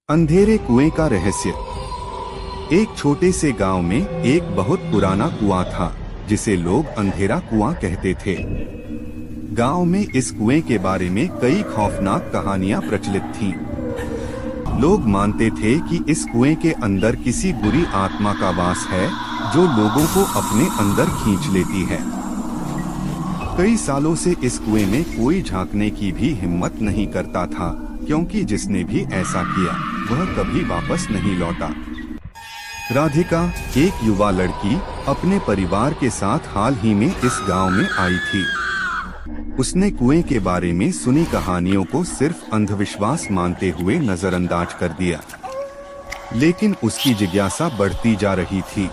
अंधेरे कुएं का रहस्य। एक छोटे से गांव में एक बहुत पुराना कुआं था जिसे लोग अंधेरा कुआं कहते थे। गांव में इस कुएं के बारे में कई खौफनाक कहानियां प्रचलित थीं। लोग मानते थे कि इस कुएं के अंदर किसी बुरी आत्मा का वास है जो लोगों को अपने अंदर खींच लेती है। कई सालों से इस कुएं में कोई झांकने की भी हिम्मत नहीं करता था, क्योंकि जिसने भी ऐसा किया वह कभी वापस नहीं लौटा। राधिका, एक युवा लड़की, अपने परिवार के साथ हाल ही में इस गांव में आई थी। उसने कुएं के बारे में सुनी कहानियों को सिर्फ अंधविश्वास मानते हुए नजरअंदाज कर दिया, लेकिन उसकी जिज्ञासा बढ़ती जा रही थी।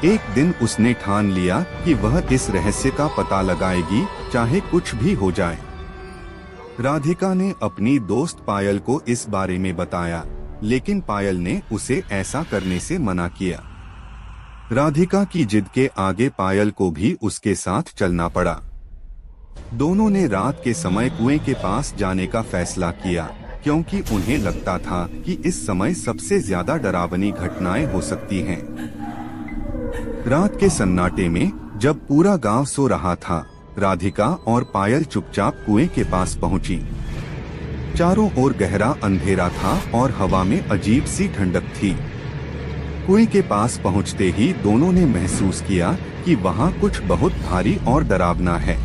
एक दिन उसने ठान लिया कि वह इस रहस्य का पता लगाएगी, चाहे कुछ भी हो जाए। राधिका ने अपनी दोस्त पायल को इस बारे में बताया, लेकिन पायल ने उसे ऐसा करने से मना किया। राधिका की जिद के आगे पायल को भी उसके साथ चलना पड़ा। दोनों ने रात के समय कुएं के पास जाने का फैसला किया, क्योंकि उन्हें लगता था कि इस समय सबसे ज्यादा डरावनी घटनाएं हो सकती हैं। रात के सन्नाटे में जब पूरा गांव सो रहा था, राधिका और पायल चुपचाप कुएं के पास पहुंची। चारों ओर गहरा अंधेरा था और हवा में अजीब सी ठंडक थी। कुएं के पास पहुंचते ही दोनों ने महसूस किया कि वहां कुछ बहुत भारी और डरावना है।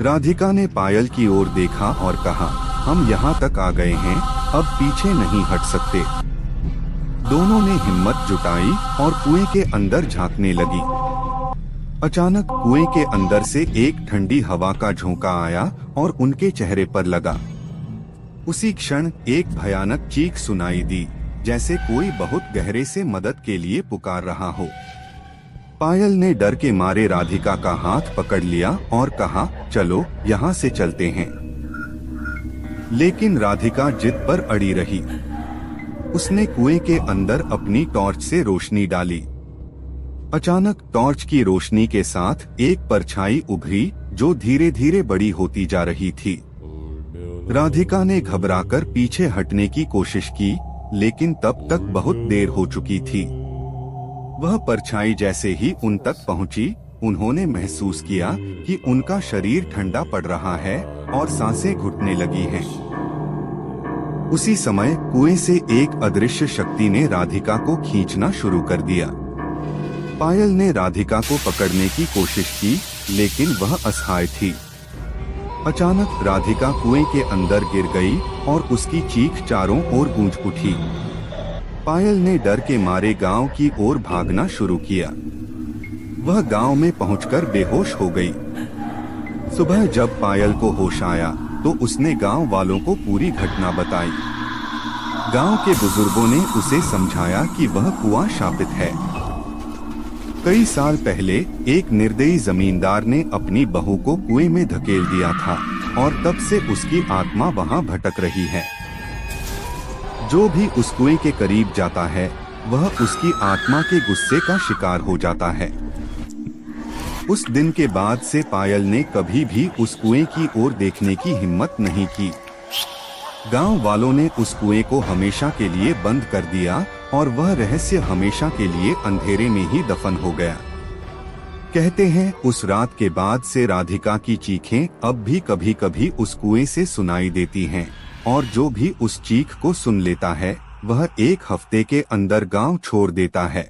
राधिका ने पायल की ओर देखा और कहा, हम यहाँ तक आ गए हैं, अब पीछे नहीं हट सकते। दोनों ने हिम्मत जुटाई और कुएं के अंदर झांकने लगी। अचानक कुएं के अंदर से एक ठंडी हवा का झोंका आया और उनके चेहरे पर लगा। उसी क्षण एक भयानक चीख सुनाई दी, जैसे कोई बहुत गहरे से मदद के लिए पुकार रहा हो। पायल ने डर के मारे राधिका का हाथ पकड़ लिया और कहा, चलो यहाँ से चलते हैं। लेकिन राधिका जिद पर अड़ी रही। उसने कुएं के अंदर अपनी टॉर्च से रोशनी डाली। अचानक टॉर्च की रोशनी के साथ एक परछाई उभरी जो धीरे धीरे बड़ी होती जा रही थी। राधिका ने घबराकर पीछे हटने की कोशिश की, लेकिन तब तक बहुत देर हो चुकी थी। वह परछाई जैसे ही उन तक पहुंची, उन्होंने महसूस किया कि उनका शरीर ठंडा पड़ रहा है और सांसें घुटने लगी हैं। उसी समय कुएं से एक अदृश्य शक्ति ने राधिका को खींचना शुरू कर दिया। पायल ने राधिका को पकड़ने की कोशिश की, लेकिन वह असहाय थी। अचानक राधिका कुएं के अंदर गिर गई और उसकी चीख चारों ओर गूंज उठी। पायल ने डर के मारे गांव की ओर भागना शुरू किया। वह गांव में पहुंचकर बेहोश हो गई। सुबह जब पायल को होश आया तो उसने गांव वालों को पूरी घटना बताई। गांव के बुजुर्गों ने उसे समझाया कि वह कुआं शापित है। कई साल पहले एक निर्दयी जमींदार ने अपनी बहू को कुएं में धकेल दिया था और तब से उसकी आत्मा वहां भटक रही है। जो भी उस कुएं के करीब जाता है, वह उसकी आत्मा के गुस्से का शिकार हो जाता है। उस दिन के बाद से पायल ने कभी भी उस कुएं की ओर देखने की हिम्मत नहीं की। गांव वालों ने उस कुएं को हमेशा के लिए बंद कर दिया और वह रहस्य हमेशा के लिए अंधेरे में ही दफन हो गया। कहते हैं उस रात के बाद से राधिका की चीखें अब भी कभी कभी उस कुएं से सुनाई देती हैं, और जो भी उस चीख को सुन लेता है वह एक हफ्ते के अंदर गांव छोड़ देता है।